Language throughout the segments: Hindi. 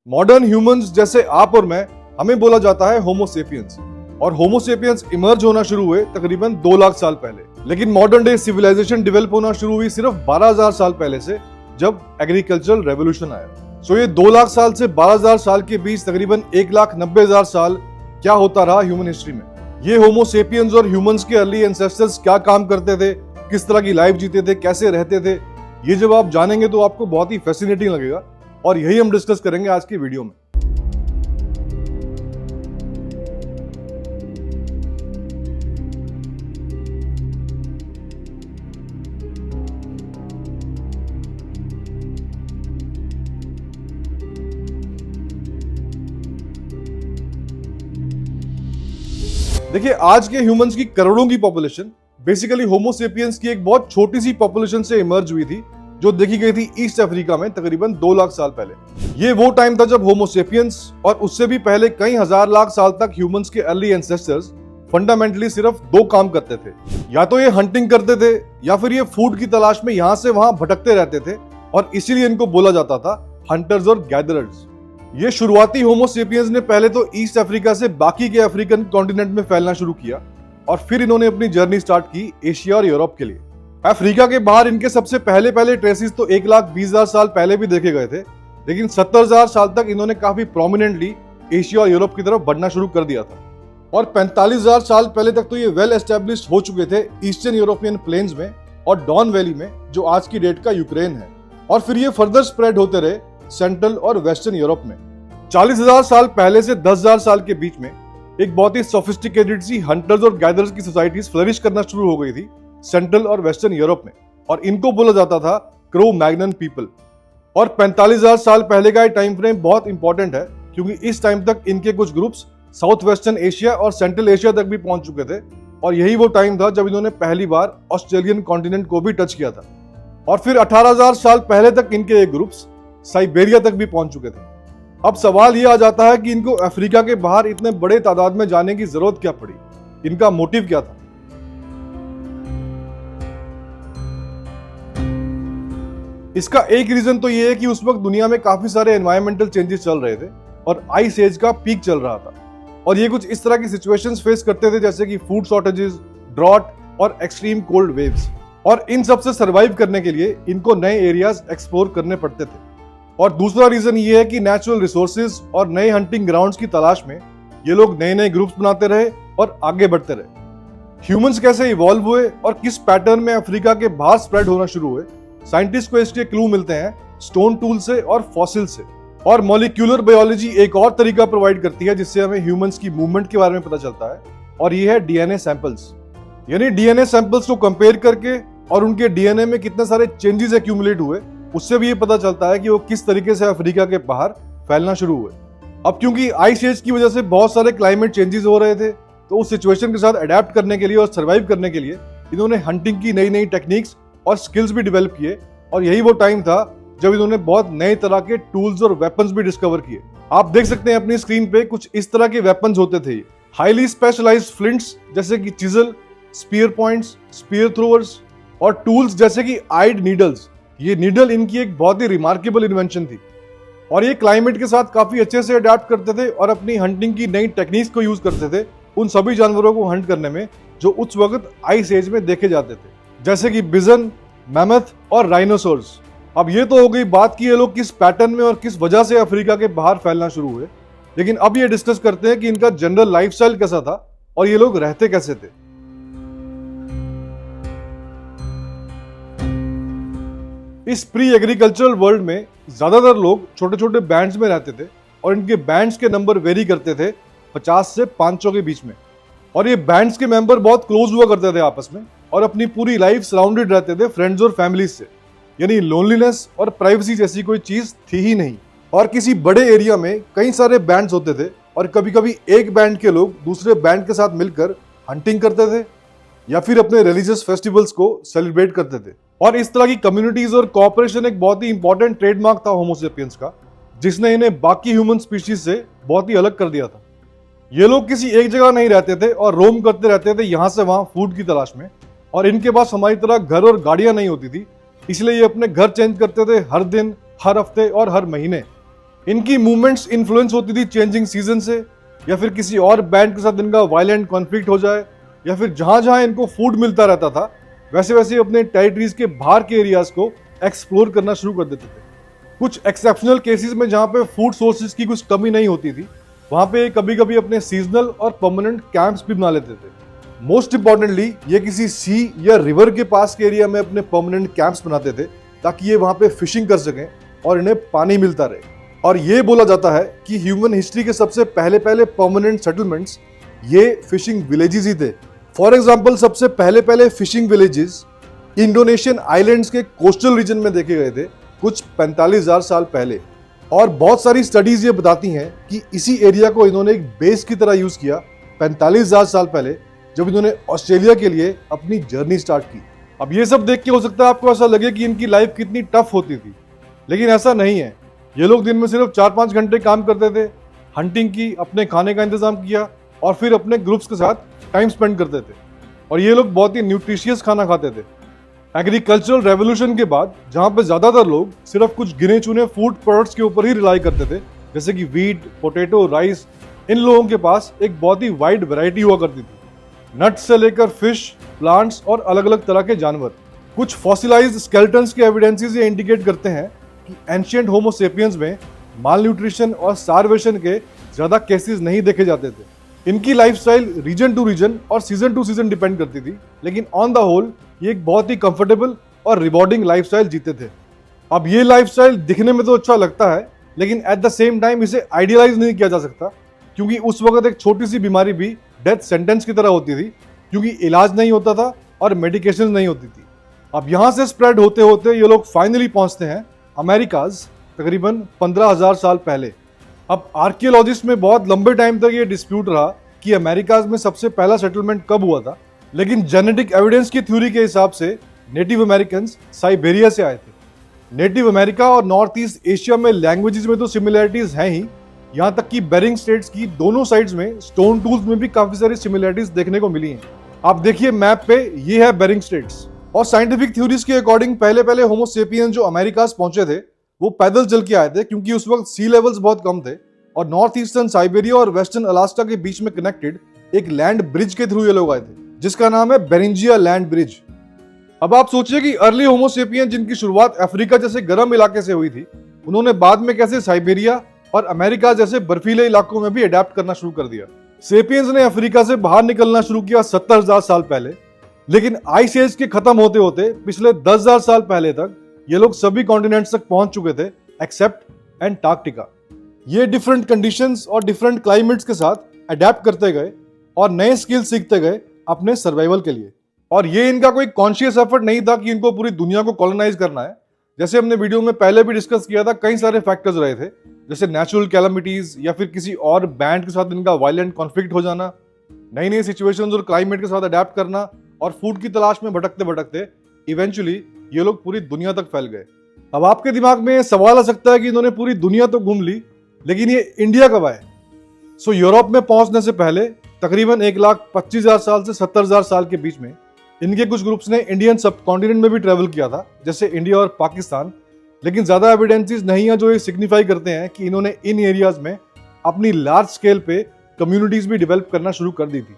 मॉडर्न ह्यूमंस जैसे आप और मैं, हमें बोला जाता है होमो सेपियंस, और होमो सेपियंस इमर्ज होना शुरू हुए तकरीबन 2 लाख साल पहले। लेकिन मॉडर्न डे सिविलाइजेशन डेवलप होना शुरू हुई सिर्फ 12,000 साल पहले से, जब एग्रीकल्चरल रेवोल्यूशन आया। सो ये 2 लाख साल से 12,000 साल के बीच तकरीबन 1,90,000 साल क्या होता रहा ह्यूमन हिस्ट्री में। ये होमो सेपियंस और ह्यूमंस के अर्ली एंसेस्टर्स क्या काम करते थे, किस तरह की लाइफ जीते थे, कैसे रहते थे, ये जब आप जानेंगे तो आपको बहुत ही फैसिनेटिंग लगेगा, और यही हम डिस्कस करेंगे आज की वीडियो में। देखिए, आज के ह्यूमंस की करोड़ों की पॉपुलेशन बेसिकली होमो सेपियंस की एक बहुत छोटी सी पॉपुलेशन से इमर्ज हुई थी, जो देखी गई थी ईस्ट अफ्रीका में तकरीबन 2 लाख साल पहले। ये वो टाइम था जब होमो सेपियंस और उससे भी पहले कई हजार लाख साल तक ह्यूमंस के अर्ली एंसेस्टर्स फंडामेंटली सिर्फ 2 काम करते थे। या तो ये हंटिंग करते थे, या फिर ये फूड की तलाश में यहां से वहां भटकते रहते थे, और इसीलिए इनको बोला जाता था हंटर्स और गैदरर्स। ये शुरुआती होमो सेपियंस ने पहले तो ईस्ट अफ्रीका से बाकी के अफ्रीकन कॉन्टिनेंट में फैलना शुरू किया, और फिर इन्होंने अपनी जर्नी स्टार्ट की एशिया और यूरोप के लिए। अफ्रीका के बाहर इनके सबसे पहले ट्रेसिस तो 1,20,000 साल पहले भी देखे गए थे, लेकिन 70,000 साल तक इन्होंने काफी प्रोमिनेंटली एशिया और यूरोप की तरफ बढ़ना शुरू कर दिया था। और 45,000 साल पहले तक तो ये वेल एस्टेब्लिश्ड हो चुके थे ईस्टर्न यूरोपियन प्लेन्स में और डॉन वैली में, जो आज की डेट का यूक्रेन है। और फिर ये फर्दर स्प्रेड होते रहे सेंट्रल और वेस्टर्न यूरोप में। 40,000 साल पहले से 10,000 साल के बीच में एक बहुत ही सोफिस्टिकेटेड सी हंटर्स और गैदरर्स की सोसाइटीज फ्लरिश करना शुरू हो गई थी सेंट्रल और वेस्टर्न यूरोप में, और इनको बोला जाता था क्रो मैग्नन पीपल। और 45,000 साल पहले का ये टाइम फ्रेम बहुत इंपॉर्टेंट है, क्योंकि इस टाइम तक इनके कुछ ग्रुप्स साउथ वेस्टर्न एशिया और सेंट्रल एशिया तक भी पहुंच चुके थे, और यही वो टाइम था जब इन्होंने पहली बार ऑस्ट्रेलियन कॉन्टिनेंट को भी टच किया था। और फिर 18,000 साल पहले तक इनके एक ग्रुप्स साइबेरिया तक भी पहुंच चुके थे। अब सवाल ये आ जाता है कि इनको अफ्रीका के बाहर इतने बड़े तादाद में जाने की जरूरत क्या पड़ी, इनका मोटिव क्या था। इसका एक रीजन तो ये है कि उस वक्त दुनिया में काफी सारे एनवायरमेंटल चेंजेस चल रहे थे और आइस एज का पीक चल रहा था, और ये कुछ इस तरह की सिचुएशंस फेस करते थे जैसे कि फूड शॉर्टेजेस, ड्रॉट और एक्सट्रीम कोल्ड वेव्स। और इन सब से सर्वाइव करने के लिए इनको नए एरियाज एक्सप्लोर करने पड़ते थे। और दूसरा रीजन ये है कि नेचुरल रिसोर्सेज और नए हंटिंग ग्राउंड्स की तलाश में ये लोग नए नए ग्रुप्स बनाते रहे और आगे बढ़ते रहे। ह्यूमंस कैसे इवॉल्व हुए और किस पैटर्न में अफ्रीका के बाहर स्प्रेड होना शुरू हुए, साइंटिस्ट को इसके क्लू मिलते हैं स्टोन टूल से और फॉसिल से। और मॉलिक्यूलर बायोलॉजी एक और तरीका प्रोवाइड करती है जिससे हमें ह्यूमंस की मूवमेंट के बारे में पता चलता है, और ये है डीएनए सैंपल्स। यानी डीएनए सैंपल्स को कंपेयर करके और उनके डीएनए में कितने सारे चेंजेस एक्यूमुलेट हुए, उससे भी ये पता चलता है कि वो किस तरीके से अफ्रीका के बाहर फैलना शुरू हुए। अब क्योंकि आइस एज की वजह से बहुत सारे क्लाइमेट चेंजेस हो रहे थे, तो उस सिचुएशन के साथ अडेप्ट करने के लिए और सर्वाइव करने के लिए इन्होंने हंटिंग की नई नई टेक्निक्स और स्किल्स भी डेवलप किए। और यही वो टाइम था जब इन्होंने बहुत नए तरह के टूल्स और वेपन्स भी डिस्कवर किए। आप देख सकते हैं अपनी स्क्रीन पे कुछ इस तरह के वेपन्स होते थे, हाईली स्पेशलाइज्ड फ्लिंट्स जैसे कि chisel, spear points, spear throwers, और टूल्स जैसे कि आइड नीडल्स। ये नीडल इनकी एक बहुत ही रिमार्केबल इन्वेंशन थी, और ये क्लाइमेट के साथ काफी अच्छे से अडेप्ट करते थे और अपनी हंटिंग की नई टेक्निक्स को यूज करते थे उन सभी जानवरों को हंट करने में जो उस वक्त आइस एज में देखे जाते थे, जैसे कि बिजन, मैमथ और राइनोसोर्स। अब ये तो हो गई बात कि ये लोग किस पैटर्न में और किस वजह से अफ्रीका के बाहर फैलना शुरू हुए, लेकिन अब ये डिस्कस करते हैं कि इनका जनरल लाइफस्टाइल कैसा था और ये लोग रहते कैसे थे। इस प्री एग्रीकल्चरल वर्ल्ड में ज्यादातर लोग छोटे छोटे बैंड्स में रहते थे, और इनके बैंड्स के नंबर वेरी करते थे 50 से 500 के बीच में। और ये बैंड्स के मेंबर बहुत क्लोज हुआ करते थे आपस में, और अपनी पूरी लाइफ सराउंडेड रहते थे फ्रेंड्स और फैमिलीज से। यानी लोनलीनेस और प्राइवेसी जैसी कोई चीज थी ही नहीं। और किसी बड़े एरिया में कई सारे बैंड्स होते थे, और कभी कभी एक बैंड के लोग दूसरे बैंड के साथ मिलकर हंटिंग करते थे या फिर अपने रिलीजियस फेस्टिवल्स को सेलिब्रेट करते थे। और इस तरह की कम्युनिटीज और कोऑपरेशन एक बहुत ही इंपॉर्टेंट ट्रेडमार्क था होमो सेपियंस का, जिसने इन्हें बाकी ह्यूमन स्पीशीज से बहुत ही अलग कर दिया था। ये लोग किसी एक जगह नहीं रहते थे और रोम करते रहते थे यहाँ से वहां फूड की तलाश में, और इनके पास हमारी तरह घर और गाड़ियां नहीं होती थी, इसलिए ये अपने घर चेंज करते थे हर दिन, हर हफ्ते और हर महीने। इनकी मूवमेंट्स इन्फ्लुएंस होती थी चेंजिंग सीजन से, या फिर किसी और बैंड के साथ इनका वायलेंट कॉन्फ्लिक्ट हो जाए, या फिर जहां जहां इनको फूड मिलता रहता था वैसे वैसे अपने टेरिटरीज के बाहर के एरियाज को एक्सप्लोर करना शुरू कर देते थे। कुछ एक्सेप्शनल केसेस में जहां पे फूड सोर्सेज की कुछ कमी नहीं होती थी वहां पे कभी कभी अपने सीजनल और परमानेंट कैंप्स भी बना लेते थे। मोस्ट इंपॉर्टेंटली ये किसी सी या रिवर के पास के एरिया में अपने परमानेंट कैंप्स बनाते थे ताकि ये वहां पे फिशिंग कर सकें और इन्हें पानी मिलता रहे। और ये बोला जाता है कि ह्यूमन हिस्ट्री के सबसे पहले पहले परमानेंट सेटलमेंट्स ये फिशिंग विलेजेस ही थे। फॉर एग्जाम्पल सबसे पहले पहले फिशिंग विलेजेस इंडोनेशियन आइलैंड्स के कोस्टल रीजन में देखे गए थे कुछ 45,000 साल पहले। और बहुत सारी स्टडीज ये बताती हैं कि इसी एरिया को इन्होंने एक बेस की तरह यूज किया 45,000 साल पहले जब इन्होंने ऑस्ट्रेलिया के लिए अपनी जर्नी स्टार्ट की। अब ये सब देख के हो सकता है आपको ऐसा लगे कि इनकी लाइफ कितनी टफ होती थी, लेकिन ऐसा नहीं है। ये लोग दिन में सिर्फ 4-5 घंटे काम करते थे, हंटिंग की, अपने खाने का इंतजाम किया और फिर अपने ग्रुप्स के साथ टाइम स्पेंड करते थे। और ये लोग बहुत ही न्यूट्रिशियस खाना खाते थे। एग्रीकल्चरल रेवोल्यूशन के बाद जहाँ पे ज़्यादातर लोग सिर्फ कुछ गिने चुने फूड प्रोडक्ट्स के ऊपर ही रिलाई करते थे जैसे कि वीट, पोटैटो, राइस, इन लोगों के पास एक बहुत ही वाइड वैरायटी हुआ करती थी, नट्स से लेकर फिश, प्लांट्स और अलग अलग तरह के जानवर। कुछ फॉसिलाइज्ड स्केलेटन्स के एविडेंसेस ये इंडिकेट करते हैं कि एंशिएंट होमो सेपियंस में माल न्यूट्रिशन और स्टारवेशन के ज़्यादा केसेस नहीं देखे जाते थे। इनकी लाइफस्टाइल रीजन टू रीजन और सीजन टू सीजन डिपेंड करती थी, लेकिन ऑन द होल ये एक बहुत ही कंफर्टेबल और रिवॉर्डिंग लाइफस्टाइल जीते थे। अब ये लाइफस्टाइल दिखने में तो अच्छा लगता है, लेकिन एट द सेम टाइम इसे आइडियलाइज नहीं किया जा सकता, क्योंकि उस वक्त एक छोटी सी बीमारी भी डेथ सेंटेंस की तरह होती थी, क्योंकि इलाज नहीं होता था और मेडिकेशन नहीं होती थी। अब यहाँ से स्प्रेड होते होते ये लोग फाइनली पहुंचते हैं अमेरिकाज तकरीबन 15,000 साल पहले। अब आर्कियोलॉजिस्ट में बहुत लंबे टाइम तक ये डिस्प्यूट रहा कि अमेरिकाज में सबसे पहला सेटलमेंट कब हुआ था, लेकिन जेनेटिक एविडेंस की थ्योरी के हिसाब से नेटिव अमेरिकन साइबेरिया से आए थे। नेटिव अमेरिका और नॉर्थ ईस्ट एशिया में लैंग्वेजेस में तो सिमिलरिटीज हैं ही, यहाँ तक कि बेरिंग स्टेट्स की दोनों साइड्स में स्टोन टूल्स में भी काफी सारी सिमिलरिटीज देखने को मिली हैं। आप देखिए मैप पे, ये है बेरिंग स्टेट्स। और साइंटिफिक थ्योरीज के अकॉर्डिंग पहले पहले होमो सेपियंस जो अमेरिकाज पहुंचे थे वो पैदल चल के आए थे, क्योंकि उस वक्त सी लेवल्स बहुत कम थे और नॉर्थ ईस्टर्न साइबेरिया और वेस्टर्न अलास्का के बीच में कनेक्टेड एक लैंड ब्रिज के थ्रू ये लोग आए थे, जिसका नाम है बेरिंजिया लैंड ब्रिज। अब आप सोचिए कि अर्ली होमो सेपियंस जिनकी शुरुआत अफ्रीका जैसे गर्म इलाके से हुई थी, उन्होंने बाद में कैसे साइबेरिया और अमेरिका जैसे बर्फीले इलाकों में भी अडेप्ट करना शुरू कर दिया। सेपियंस ने अफ्रीका से बाहर निकलना शुरू किया 70,000 साल पहले, लेकिन आइस एज के खत्म होते होते पिछले 10,000 साल पहले तक ये लोग सभी कॉन्टिनेंट्स तक पहुंच चुके थे एक्सेप्ट एंटार्क्टिका। ये डिफरेंट कंडीशंस और डिफरेंट क्लाइमेट्स के साथ अडेप्ट करते गए और नए स्किल सीखते गए अपने सर्वाइवल के लिए। और ये इनका कोई कॉन्शियस एफर्ट नहीं था कि इनको पूरी दुनिया को कॉलोनाइज करना है। जैसे हमने वीडियो में पहले भी डिस्कस किया था, कई सारे फैक्टर्स रहे थे, जैसे नेचुरल कैलामिटीज या फिर किसी और बैंड के साथ इनका वायलेंट कॉन्फ्लिक्ट हो जाना, नई नई सिचुएशंस और क्लाइमेट के साथ अडेप्ट करना और फूड की तलाश में भटकते भटकते इवेंचुअली ये लोग पूरी दुनिया तक फैल गए। अब आपके दिमाग में सवाल आ सकता है कि इन्होंने पूरी दुनिया तो घूम ली, लेकिन ये इंडिया कब आए? सो यूरोप में पहुंचने से पहले तकरीबन 1,25,000 साल से 70,000 साल के बीच में इनके कुछ ग्रुप्स ने इंडियन सब कॉन्टिनेंट में भी ट्रेवल किया था, जैसे इंडिया और पाकिस्तान, लेकिन ज्यादा एविडेंसेस नहीं है जो ये सिग्निफाई करते हैं कि इन्होंने इन एरियाज में अपनी लार्ज स्केल पे कम्युनिटीज भी डेवलप करना शुरू कर दी थी।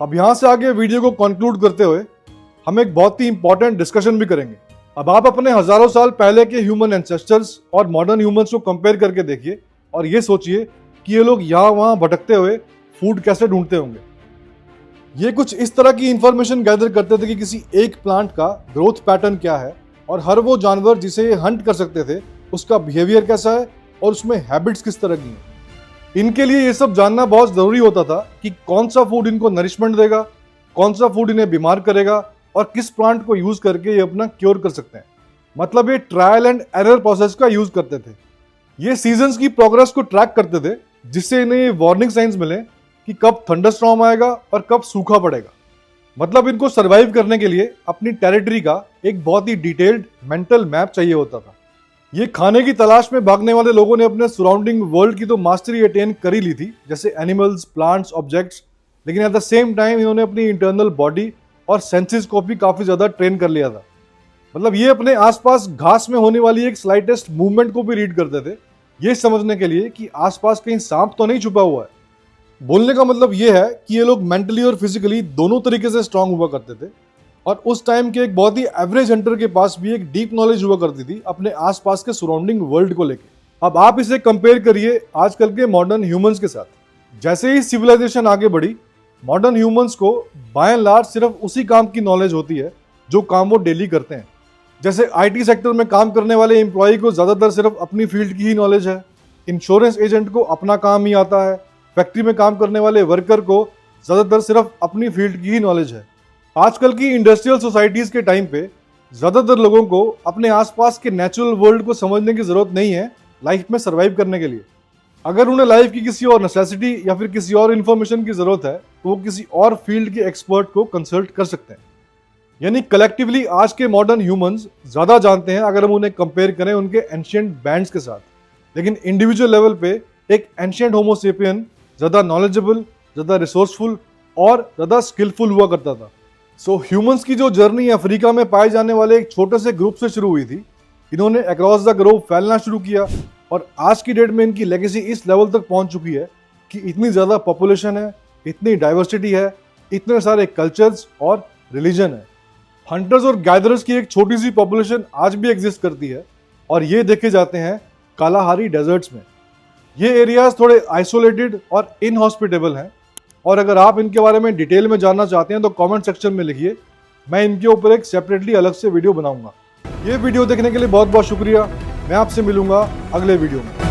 अब यहां से आगे वीडियो को कंक्लूड करते हुए हम एक बहुत ही इंपॉर्टेंट डिस्कशन भी करेंगे। अब आप अपने हजारों साल पहले के ह्यूमन एंसेस्टर्स और मॉडर्न ह्यूमंस को कंपेयर करके देखिए और ये सोचिए कि ये लोग यहाँ वहां भटकते हुए फूड कैसे ढूंढते होंगे। ये कुछ इस तरह की इंफॉर्मेशन गैदर करते थे कि किसी एक प्लांट का ग्रोथ पैटर्न क्या है और हर वो जानवर जिसे ये हंट कर सकते थे उसका बिहेवियर कैसा है और उसमें हैबिट्स किस तरह की हैं। इनके लिए ये सब जानना बहुत जरूरी होता था कि कौन सा फूड इनको नरिशमेंट देगा, कौन सा फूड इन्हें बीमार करेगा और किस प्लांट को यूज करके ये अपना क्योर कर सकते हैं। मतलब ये ट्रायल एंड एरर प्रोसेस का यूज करते थे। ये सीजन्स की प्रोग्रेस को ट्रैक करते थे, जिससे इन्हें ये वार्निंग साइंस मिले कि कब थंडरस्टॉर्म आएगा और कब सूखा पड़ेगा। मतलब इनको सर्वाइव करने के लिए अपनी टेरिटरी का एक बहुत ही डिटेल्ड मेंटल मैप चाहिए होता था। ये खाने की तलाश में भागने वाले लोगों ने अपने सराउंडिंग वर्ल्ड की तो मास्टरी अटेन कर ही ली थी, जैसे एनिमल्स, प्लांट्स, ऑब्जेक्ट्स, लेकिन एट द सेम टाइम इन्होंने अपनी इंटरनल बॉडी और सेंसेस को भी काफी ज्यादा ट्रेन कर लिया था। मतलब ये अपने आसपास घास में होने वाली एक स्लाइटेस्ट मूवमेंट को भी रीड करते थे, ये समझने के लिए कि आसपास कहीं सांप तो नहीं छुपा हुआ है। बोलने का मतलब ये है कि ये लोग मेंटली और फिजिकली दोनों तरीके से स्ट्रांग हुआ करते थे, और उस टाइम के एक बहुत ही एवरेज हंटर के पास भी एक डीप नॉलेज हुआ करती थी अपने आसपास के सराउंडिंग वर्ल्ड को लेके। अब आप इसे कंपेयर करिए आजकल के मॉडर्न ह्यूमंस के साथ। जैसे ही सिविलाइजेशन आगे बढ़ी, मॉडर्न ह्यूमंस को बाय एंड लार्ज सिर्फ उसी काम की नॉलेज होती है जो काम वो डेली करते हैं। जैसे आईटी सेक्टर में काम करने वाले एम्प्लॉय को ज़्यादातर सिर्फ अपनी फील्ड की ही नॉलेज है, इंश्योरेंस एजेंट को अपना काम ही आता है, फैक्ट्री में काम करने वाले वर्कर को ज़्यादातर सिर्फ अपनी फील्ड की ही नॉलेज है। आजकल की इंडस्ट्रियल सोसाइटीज़ के टाइम पे ज़्यादातर लोगों को अपने आसपास के नेचुरल वर्ल्ड को समझने की ज़रूरत नहीं है लाइफ में सर्वाइव करने के लिए। अगर उन्हें लाइफ की किसी और नेसेसिटी या फिर किसी और इन्फॉर्मेशन की ज़रूरत है तो वो किसी और फील्ड के एक्सपर्ट को कंसल्ट कर सकते हैं। यानी कलेक्टिवली आज के मॉडर्न ह्यूमंस ज़्यादा जानते हैं अगर हम उन्हें कंपेयर करें उनके एंशिएंट बैंड्स के साथ, लेकिन इंडिविजुअल लेवल पे एक एंशिएंट होमोसेपियन ज़्यादा नॉलेजेबल, ज़्यादा रिसोर्सफुल और ज़्यादा स्किलफुल हुआ करता था। सो ह्यूमंस की जो जर्नी अफ्रीका में पाए जाने वाले एक छोटे से ग्रुप से शुरू हुई थी, इन्होंने अक्रॉस द ग्लोब फैलना शुरू किया और आज की डेट में इनकी लेगेसी इस लेवल तक पहुंच चुकी है कि इतनी ज़्यादा पॉपुलेशन है, इतनी डाइवर्सिटी है, इतने सारे कल्चर्स और रिलीजन है। हंटर्स और गैदरर्स की एक छोटी सी पॉपुलेशन आज भी एग्जिस्ट करती है और ये देखे जाते हैं कालाहारी डेजर्ट्स में। ये एरियाज थोड़े आइसोलेटेड और इनहॉस्पिटेबल हैं, और अगर आप इनके बारे में डिटेल में जानना चाहते हैं तो कमेंट सेक्शन में लिखिए, मैं इनके ऊपर एक सेपरेटली अलग से वीडियो बनाऊंगा। ये वीडियो देखने के लिए बहुत बहुत शुक्रिया। मैं आपसे मिलूंगा अगले वीडियो में।